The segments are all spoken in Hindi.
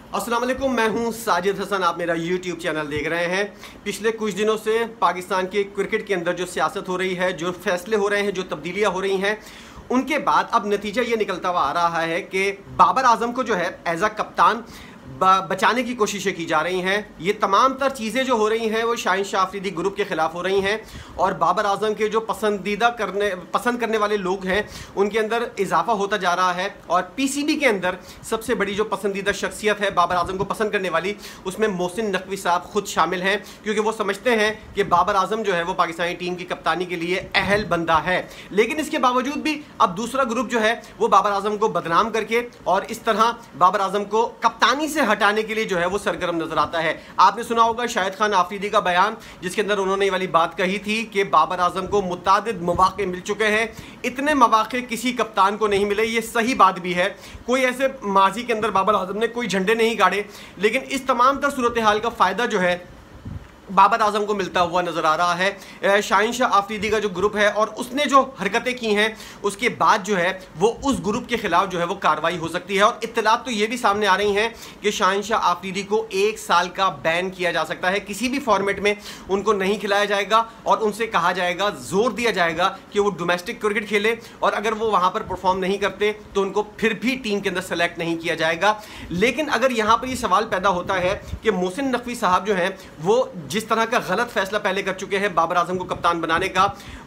अस्सलाम वालेकुम, मैं हूं साजिद हसन। आप मेरा YouTube चैनल देख रहे हैं। पिछले कुछ दिनों से पाकिस्तान के क्रिकेट के अंदर जो सियासत हो रही है, जो फैसले हो रहे हैं, जो तब्दीलियां हो रही हैं, उनके बाद अब नतीजा ये निकलता हुआ आ रहा है कि बाबर आजम को जो है एज अ कप्तान बचाने की कोशिशें की जा रही हैं। ये तमाम तर चीज़ें जो हो रही हैं वो शाहीन शाह अफरीदी ग्रुप के ख़िलाफ़ हो रही हैं और बाबर आजम के जो पसंद करने वाले लोग हैं उनके अंदर इजाफा होता जा रहा है। और पीसीबी के अंदर सबसे बड़ी जो पसंदीदा शख्सियत है बाबर आजम को पसंद करने वाली, उसमें मोहसिन नकवी साहब खुद शामिल हैं, क्योंकि वो समझते हैं कि बाबर आजम जो है वो पाकिस्तानी टीम की कप्तानी के लिए अहल बंदा है। लेकिन इसके बावजूद भी अब दूसरा ग्रुप जो है वो बाबर आजम को बदनाम करके और इस तरह बाबर आजम को कप्तानी से हटाने के लिए जो है वो सरगर्म नजर आता है। आपने सुना होगा शाहिद खान आफरीदी का बयान, जिसके अंदर उन्होंने ये वाली बात कही थी कि बाबर आजम को मुतादिद मौके मिल चुके हैं, इतने मौके किसी कप्तान को नहीं मिले। ये सही बात भी है, कोई ऐसे माजी के अंदर बाबर आजम ने कोई झंडे नहीं गाड़े, लेकिन इस तमाम तर सूरत हाल का फ़ायदा जो है बाबर आजम को मिलता हुआ नज़र आ रहा है। शाहीन शाह आफरीदी का जो ग्रुप है और उसने जो हरकतें की हैं उसके बाद जो है वो उस ग्रुप के ख़िलाफ़ जो है वो कार्रवाई हो सकती है। और इत्तलात तो ये भी सामने आ रही हैं कि शाहीन शाह आफरीदी को 1 साल का बैन किया जा सकता है, किसी भी फॉर्मेट में उनको नहीं खिलाया जाएगा और उनसे कहा जाएगा, जोर दिया जाएगा कि वो डोमेस्टिक क्रिकेट खेले और अगर वो वहाँ पर परफॉर्म नहीं करते तो उनको फिर भी टीम के अंदर सेलेक्ट नहीं किया जाएगा। लेकिन अगर यहाँ पर ये सवाल पैदा होता है कि मोहसिन नकवी साहब जो हैं वो जिस तरह का गलत फैसला पहले कर चुके हैं बाबर आजम को कप्तान बनाने का,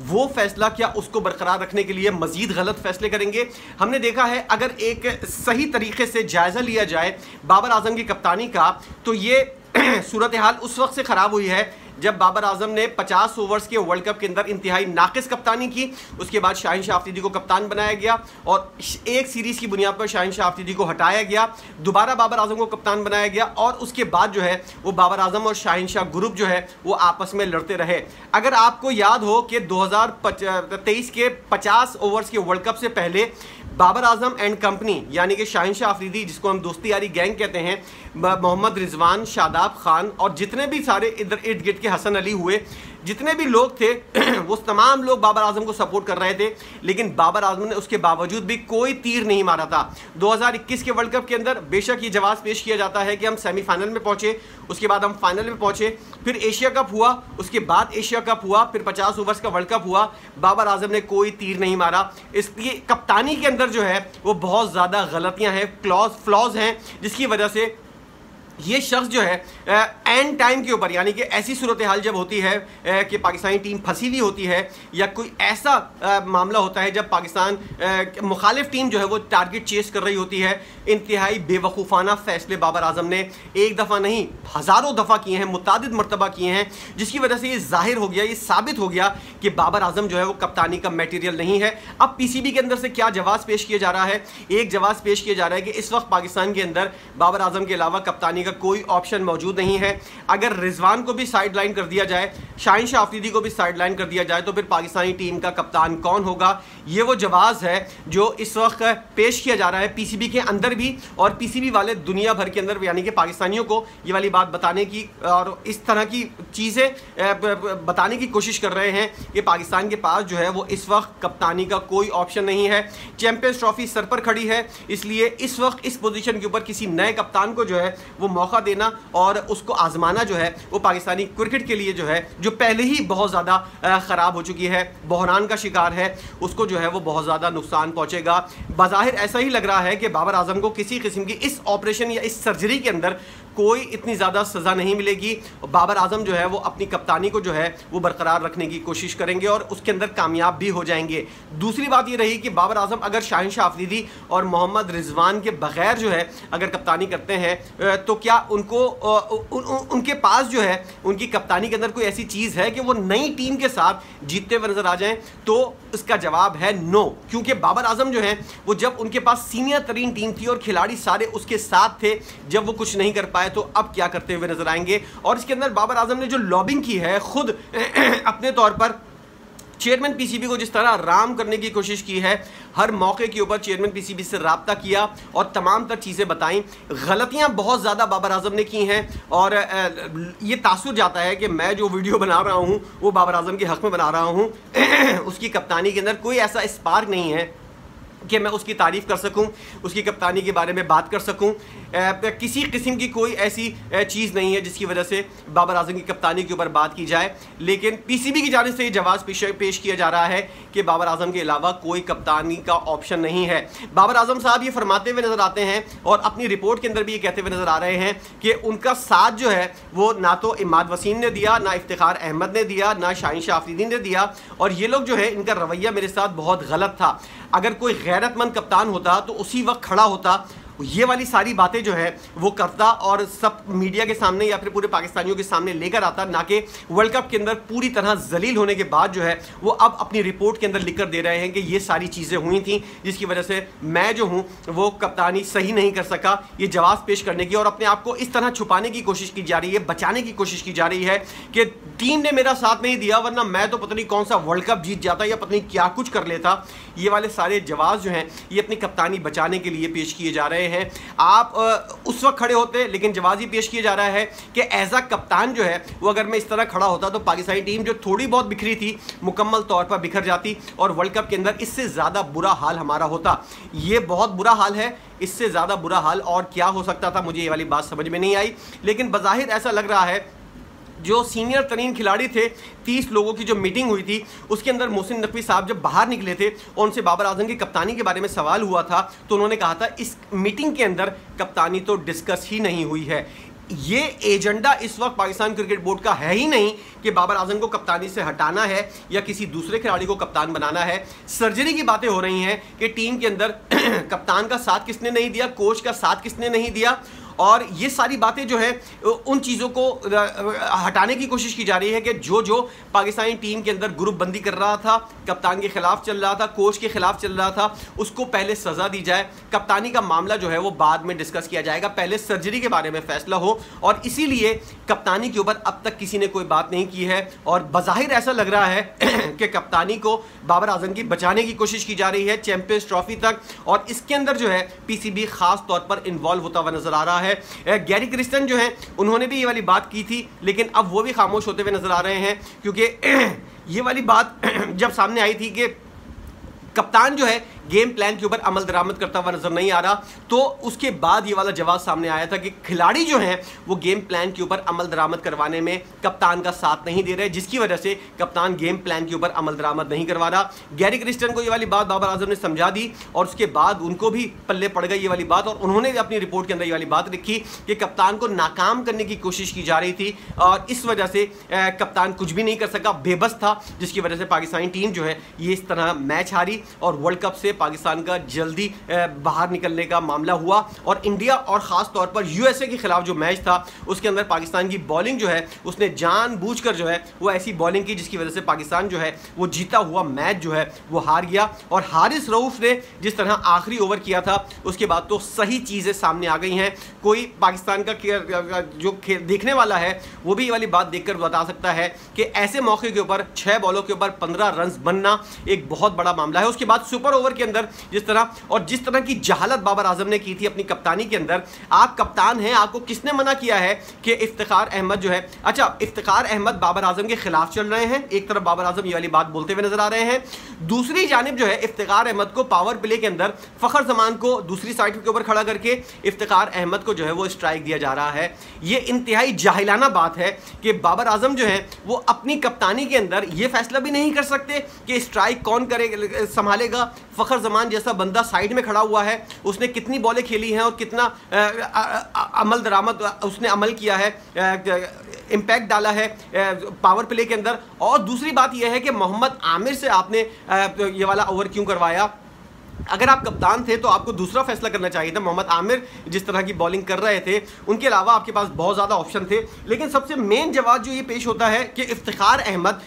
वो फैसला क्या उसको बरकरार रखने के लिए मजीद गलत फैसले करेंगे? हमने देखा है अगर एक सही तरीके से जायजा लिया जाए बाबर आजम की कप्तानी का, तो ये सूरत हाल उस वक्त से ख़राब हुई है जब बाबर आजम ने 50 ओवर्स के वर्ल्ड कप के अंदर इंतहाई नाकिस कप्तानी की। उसके बाद शाहीन शाह अफरीदी को कप्तान बनाया गया और एक सीरीज़ की बुनियाद पर शाहीन शाह अफरीदी को हटाया गया, दोबारा बाबर आजम को कप्तान बनाया गया और उसके बाद जो है वो बाबर आजम और शाहीन शाह ग्रुप जो है वो आपस में लड़ते रहे। अगर आपको याद हो कि 2023 के 50 ओवर्स के वर्ल्ड कप से पहले बाबर आजम एंड कंपनी यानी कि शाहीन शाह अफरीदी, जिसको हम दोस्ती यारी गैंग कहते हैं, मोहम्मद रिजवान, शादाब खान और जितने भी सारे इधर इर्द गिर्द के हसन अली हुए, जितने भी लोग थे वो तमाम लोग बाबर आजम को सपोर्ट कर रहे थे, लेकिन बाबर आजम ने उसके बावजूद भी कोई तीर नहीं मारा था। 2021 के वर्ल्ड कप के अंदर बेशक ये जवाब पेश किया जाता है कि हम सेमीफाइनल में पहुंचे, उसके बाद हम फाइनल में पहुंचे, फिर एशिया कप हुआ, उसके बाद एशिया कप हुआ, फिर 50 ओवर्स का वर्ल्ड कप हुआ, बाबर आजम ने कोई तीर नहीं मारा। इसलिए कप्तानी के अंदर जो है वो बहुत ज़्यादा गलतियाँ हैं, फ्लॉज हैं, जिसकी वजह से ये शख्स जो है एंड टाइम के ऊपर, यानी कि ऐसी सूरत हाल जब होती है कि पाकिस्तानी टीम फंसी हुई होती है या कोई ऐसा मामला होता है जब पाकिस्तान मुखालिफ टीम जो है वो टारगेट चेस कर रही होती है, इंतहाई बेवकूफ़ाना फ़ैसले बाबर आजम ने एक दफ़ा नहीं हज़ारों दफ़ा किए हैं, मुतादिद मरतबा किए हैं, जिसकी वजह से ये जाहिर हो गया, ये साबित हो गया कि बाबर आजम जो है वो कप्तानी का मटेरियल नहीं है। अब पीसीबी के अंदर से क्या जवाब पेश किया जा रहा है? एक जवाब पेश किया जा रहा है कि इस वक्त पाकिस्तान के अंदर बाबर आजम के अलावा कप्तानी का कोई ऑप्शन मौजूद नहीं है। अगर रिजवान को भी साइडलाइन कर दिया जाए, शाहीन शाह अफरीदी को भी साइडलाइन कर दिया जाए, तो फिर पाकिस्तानी टीम का कप्तान कौन होगा? ये वो जवाब है जो इस वक्त पेश किया जा रहा है पीसीबी के अंदर भी, और पीसीबी वाले दुनिया भर के अंदर यानी कि पाकिस्तानियों को ये वाली बात बताने की और इस तरह की चीज़ें बताने की कोशिश कर रहे हैं कि पाकिस्तान के पास जो है वो इस वक्त कप्तानी का कोई ऑप्शन नहीं है। चैंपियंस ट्रॉफी सर पर खड़ी है, इसलिए इस वक्त इस पोजीशन के ऊपर किसी नए कप्तान को जो है वो मौका देना और उसको आजमाना जो है वो पाकिस्तानी क्रिकेट के लिए जो है, जो पहले ही बहुत ज़्यादा ख़राब हो चुकी है, बहरान का शिकार है, उसको जो है वो बहुत ज़्यादा नुकसान पहुंचेगा। बज़ाहिर ऐसा ही लग रहा है कि बाबर आजम को किसी किस्म की इस ऑपरेशन या इस सर्जरी के अंदर कोई इतनी ज़्यादा सज़ा नहीं मिलेगी। बाबर आजम जो है वो अपनी कप्तानी को जो है वो बरकरार रखने की कोशिश करेंगे और उसके अंदर कामयाब भी हो जाएंगे। दूसरी बात ये रही कि बाबर आजम अगर शाहीन शाह अफरीदी और मोहम्मद रिजवान के बगैर जो है अगर कप्तानी करते हैं तो क्या उनको उनके पास जो है उनकी कप्तानी के अंदर कोई ऐसी चीज़ है कि वो नई टीम के साथ जीतते हुए नजर आ जाएं? तो इसका जवाब है नो, क्योंकि बाबर आजम जो है वो जब उनके पास सीनियर तरीन टीम थी और खिलाड़ी सारे उसके साथ थे, जब वो कुछ नहीं कर पाए तो अब क्या करते हुए नजर आएंगे? और इसके अंदर बाबर आजम ने जो लॉबिंग की है खुद अपने तौर पर चेयरमैन पीसीबी को जिस तरह राम करने की कोशिश की है, हर मौके के ऊपर चेयरमैन पीसीबी से रब्ता किया और तमाम तर चीज़ें बताई। गलतियां बहुत ज़्यादा बाबर आजम ने की हैं और ये तासुर जाता है कि मैं जो वीडियो बना रहा हूं वो बाबर आजम के हक़ में बना रहा हूं। उसकी कप्तानी के अंदर कोई ऐसा स्पार्क नहीं है कि मैं उसकी तारीफ़ कर सकूं, उसकी कप्तानी के बारे में बात कर सकूं। किसी किस्म की कोई ऐसी चीज़ नहीं है जिसकी वजह से बाबर आजम की कप्तानी के ऊपर बात की जाए, लेकिन पीसीबी की जानिब से ये जवाब पेश किया जा रहा है कि बाबर आजम के अलावा कोई कप्तानी का ऑप्शन नहीं है। बाबर आजम साहब ये फरमाते हुए नज़र आते हैं और अपनी रिपोर्ट के अंदर भी ये कहते हुए नज़र आ रहे हैं कि उनका साथ जो है वो ना तो इमाद वसीम ने दिया, ना इफ्तिखार अहमद ने दिया, ना शाहीन शाह अफरीदी ने दिया, और ये लोग जो है इनका रवैया मेरे साथ बहुत गलत था। अगर कोई गैरतमंद कप्तान होता तो उसी वक्त खड़ा होता, ये वाली सारी बातें जो है वो करता और सब मीडिया के सामने या फिर पूरे पाकिस्तानियों के सामने लेकर आता, ना कि वर्ल्ड कप के अंदर पूरी तरह जलील होने के बाद जो है वो अब अपनी रिपोर्ट के अंदर लिख कर दे रहे हैं कि ये सारी चीज़ें हुई थी जिसकी वजह से मैं जो हूँ वो कप्तानी सही नहीं कर सका। ये जवाब पेश करने की और अपने आप को इस तरह छुपाने की कोशिश की जा रही है, बचाने की कोशिश की जा रही है कि टीम ने मेरा साथ नहीं दिया वरना मैं तो पता नहीं कौन सा वर्ल्ड कप जीत जाता या पता नहीं क्या कुछ कर लेता। ये वाले सारे जवाब जो हैं ये अपनी कप्तानी बचाने के लिए पेश किए जा रहे हैं। आप उस वक्त खड़े होते लेकिन जवाब ही पेश किया जा रहा है कि एज अ कप्तान जो है वो अगर मैं इस तरह खड़ा होता तो पाकिस्तानी टीम जो थोड़ी बहुत बिखरी थी मुकम्मल तौर पर बिखर जाती और वर्ल्ड कप के अंदर इससे ज़्यादा बुरा हाल हमारा होता। ये बहुत बुरा हाल है, इससे ज़्यादा बुरा हाल और क्या हो सकता था, मुझे ये वाली बात समझ में नहीं आई। लेकिन बज़ाहिर ऐसा लग रहा है जो सीनियर तरीन खिलाड़ी थे, 30 लोगों की जो मीटिंग हुई थी उसके अंदर मोहसिन नकवी साहब जब बाहर निकले थे और उनसे बाबर आजम की कप्तानी के बारे में सवाल हुआ था तो उन्होंने कहा था इस मीटिंग के अंदर कप्तानी तो डिस्कस ही नहीं हुई है। ये एजेंडा इस वक्त पाकिस्तान क्रिकेट बोर्ड का है ही नहीं कि बाबर आजम को कप्तानी से हटाना है या किसी दूसरे खिलाड़ी को कप्तान बनाना है। सर्जरी की बातें हो रही हैं कि टीम के अंदर कप्तान का साथ किसने नहीं दिया, कोच का साथ किसने नहीं दिया, और ये सारी बातें जो है उन चीज़ों को हटाने की कोशिश की जा रही है कि जो पाकिस्तानी टीम के अंदर ग्रुप बंदी कर रहा था, कप्तान के खिलाफ चल रहा था, कोच के खिलाफ चल रहा था, उसको पहले सज़ा दी जाए। कप्तानी का मामला जो है वो बाद में डिस्कस किया जाएगा, पहले सर्जरी के बारे में फैसला हो। और इसीलिए कप्तानी के ऊपर अब तक किसी ने कोई बात नहीं की है और बज़ाहिर ऐसा लग रहा है कि कप्तानी को बाबर आजम की बचाने की कोशिश की जा रही है चैंपियंस ट्रॉफी तक, और इसके अंदर जो है पीसीबी खास तौर पर इन्वॉल्व होता हुआ नजर आ रहा है। गैरी क्रिस्टन जो है उन्होंने भी ये वाली बात की थी लेकिन अब वो भी खामोश होते हुए नजर आ रहे हैं क्योंकि ये वाली बात जब सामने आई थी कि कप्तान जो है गेम प्लान के ऊपर अमल दरामद करता हुआ नजर नहीं आ रहा, तो उसके बाद ये वाला जवाब सामने आया था कि खिलाड़ी जो हैं वो गेम प्लान के ऊपर अमल दरामद करवाने में कप्तान का साथ नहीं दे रहे, जिसकी वजह से कप्तान गेम प्लान के ऊपर अमल दरामद नहीं करवा रहा। गैरी क्रिस्टन को ये वाली बात बाबर आजम ने समझा दी और उसके बाद उनको भी पल्ले पड़ गई ये वाली बात और उन्होंने भी अपनी रिपोर्ट के अंदर ये वाली बात लिखी कि कप्तान को नाकाम करने की कोशिश की जा रही थी और इस वजह से कप्तान कुछ भी नहीं कर सका, बेबस था, जिसकी वजह से पाकिस्तानी टीम जो है ये इस तरह मैच हारी और वर्ल्ड कप से पाकिस्तान का जल्दी बाहर निकलने का मामला हुआ। और इंडिया और ख़ास तौर पर यूएसए के खिलाफ जो मैच था उसके अंदर पाकिस्तान की बॉलिंग जो है उसने जानबूझकर जो है वो ऐसी बॉलिंग की जिसकी वजह से पाकिस्तान जो है वो जीता हुआ मैच जो है वो हार गया। और हारिस रऊफ ने जिस तरह आखिरी ओवर किया था उसके बाद तो सही चीज़ें सामने आ गई हैं। कोई पाकिस्तान का जो देखने वाला है वो भी ये वाली बात देखकर बता सकता है कि ऐसे मौके के ऊपर 6 बॉलों के ऊपर 15 रन बनना एक बहुत बड़ा मामला है। उसके बाद सुपर ओवर के अंदर जिस तरह की जहालत बाबर आजम ने की थी अपनी कप्तानी के अंदर, आप कप्तान हैं, आपको किसने मना किया है कि इफ्तिखार अहमद जो है, अच्छा इफ्तिखार अहमद बाबर आजम के खिलाफ चल रहे हैं, एक तरफ बाबर आजम ये वाली बात बोलते हुए नजर आ रहे हैं, दूसरी जानिब जो है इफ्तिखार अहमद को पावर प्ले के अंदर फखर जमान को दूसरी साइड के ऊपर खड़ा करके इफ्तिखार अहमद को जो है वो स्ट्राइक दिया जा रहा है। ये इंतहाई जाहिलाना बात है कि बाबर आजम जो है वो अपनी कप्तानी के अंदर ये फैसला भी नहीं कर सकते कि स्ट्राइक कौन करेगा, संभालेगा। फखर जमान जैसा बंदा साइड में खड़ा हुआ है, उसने कितनी बॉलें खेली हैं और कितना अमल दरामद उसने अमल किया है, इम्पैक्ट डाला है पावर प्ले के अंदर। और दूसरी बात यह है कि मोहम्मद आमिर से आपने ये वाला ओवर क्यों करवाया? अगर आप कप्तान थे तो आपको दूसरा फैसला करना चाहिए था। मोहम्मद आमिर जिस तरह की बॉलिंग कर रहे थे उनके अलावा आपके पास बहुत ज़्यादा ऑप्शन थे, लेकिन सबसे मेन जवाब जो ये पेश होता है कि इफ्तिखार अहमद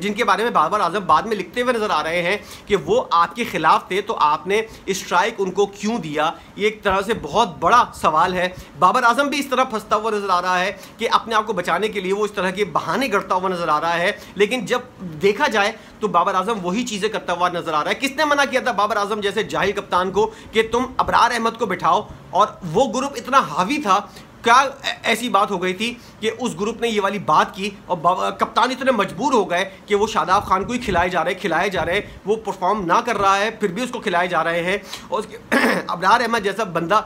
जिनके बारे में बाबर आजम बाद में लिखते हुए नज़र आ रहे हैं कि वो आपके खिलाफ थे तो आपने स्ट्राइक उनको क्यों दिया, ये एक तरह से बहुत बड़ा सवाल है। बाबर आजम भी इस तरह फंसता हुआ नज़र आ रहा है कि अपने आप को बचाने के लिए वो इस तरह के बहाने करता हुआ नज़र आ रहा है, लेकिन जब देखा जाए तो बाबर आजम वही चीज़ें करता हुआ नज़र आ रहा है। किसने मना किया था बाबर आजम जैसे जाहिल कप्तान को कि तुम अबरार अहमद को बिठाओ? और वो ग्रुप इतना हावी था, क्या ऐसी बात हो गई थी कि उस ग्रुप ने ये वाली बात की और कप्तान इतने मजबूर हो गए कि वो शादाब खान को ही खिलाए जा रहे, वो परफॉर्म ना कर रहा है फिर भी उसको खिलाए जा रहे हैं। और अबरार अहमद जैसा बंदा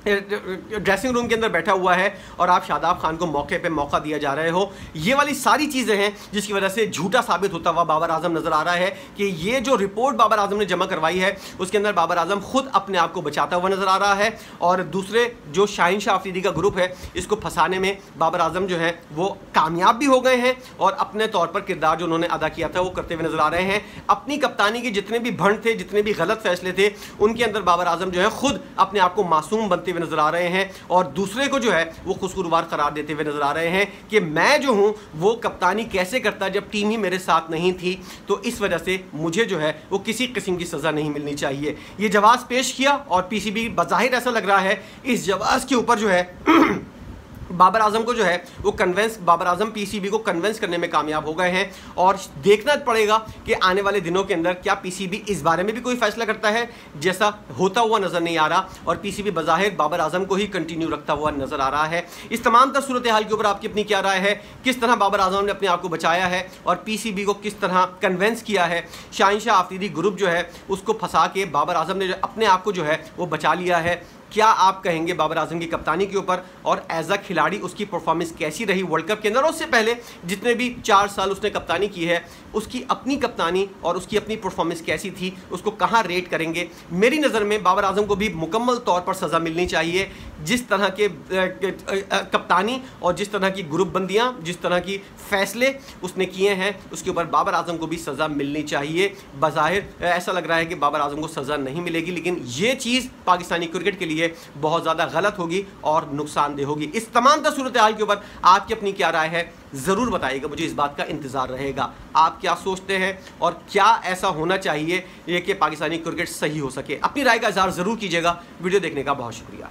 ड्रेसिंग रूम के अंदर बैठा हुआ है और आप शादाब खान को मौके पे मौका दिया जा रहे हो। ये वाली सारी चीज़ें हैं जिसकी वजह से झूठा साबित होता हुआ बाबर आजम नज़र आ रहा है कि ये जो रिपोर्ट बाबर आजम ने जमा करवाई है उसके अंदर बाबर आजम खुद अपने आप को बचाता हुआ नज़र आ रहा है और दूसरे जो शाहीन शाह अफरीदी का ग्रुप है इसको फंसाने में बाबर आजम जो है वो कामयाब भी हो गए हैं और अपने तौर पर किरदार जो उन्होंने अदा किया था वो करते हुए नज़र आ रहे हैं। अपनी कप्तानी के जितने भी भंड थे, जितने भी गलत फैसले थे, उनके अंदर बाबर आजम जो है खुद अपने आप को मासूम बनते नजर आ रहे हैं और दूसरे को जो है वो खुशगवार करार देते हुए नजर आ रहे हैं कि मैं जो हूं वो कप्तानी कैसे करता जब टीम ही मेरे साथ नहीं थी, तो इस वजह से मुझे जो है वो किसी किस्म की सज़ा नहीं मिलनी चाहिए। ये जवाब पेश किया और पीसीबी बज़ाहिर ऐसा लग रहा है इस जवाब के ऊपर जो है बाबर आजम को जो है वो बाबर आजम पीसीबी को कन्विंस करने में कामयाब हो गए हैं और देखना पड़ेगा कि आने वाले दिनों के अंदर क्या पीसीबी इस बारे में भी कोई फैसला करता है, जैसा होता हुआ नज़र नहीं आ रहा और पीसीबी बज़ाहिर बाबर आजम को ही कंटिन्यू रखता हुआ नज़र आ रहा है। इस तमाम तर सूरत हाल के ऊपर आपकी अपनी क्या राय है, किस तरह बाबर आजम ने अपने आप को बचाया है और पीसीबी को किस तरह कन्विंस किया है, शाहीन शाह अफरीदी ग्रुप जो है उसको फंसा के बाबर आजम ने अपने आप को जो है वो बचा लिया है। क्या आप कहेंगे बाबर आजम की कप्तानी के ऊपर और एज अ खिलाड़ी उसकी परफॉर्मेंस कैसी रही वर्ल्ड कप के अंदर और उससे पहले जितने भी 4 साल उसने कप्तानी की है उसकी अपनी कप्तानी और उसकी अपनी परफॉर्मेंस कैसी थी, उसको कहाँ रेट करेंगे? मेरी नज़र में बाबर आजम को भी मुकम्मल तौर पर सज़ा मिलनी चाहिए। जिस तरह के कप्तानी और जिस तरह की ग्रुप बंदियाँ, जिस तरह की फ़ैसले उसने किए हैं उसके ऊपर बाबर आजम को भी सज़ा मिलनी चाहिए। बज़ाहिर ऐसा लग रहा है कि बाबर आजम को सज़ा नहीं मिलेगी, लेकिन ये चीज़ पाकिस्तानी क्रिकेट के लिए बहुत ज़्यादा गलत होगी और नुकसानदेह होगी। इस तमाम तर सूरत हाल के ऊपर आपकी अपनी क्या राय है ज़रूर बताइएगा, मुझे इस बात का इंतज़ार रहेगा। आप क्या सोचते हैं और क्या ऐसा होना चाहिए ये कि पाकिस्तानी क्रिकेट सही हो सके? अपनी राय का इज़हार ज़रूर कीजिएगा। वीडियो देखने का बहुत शुक्रिया।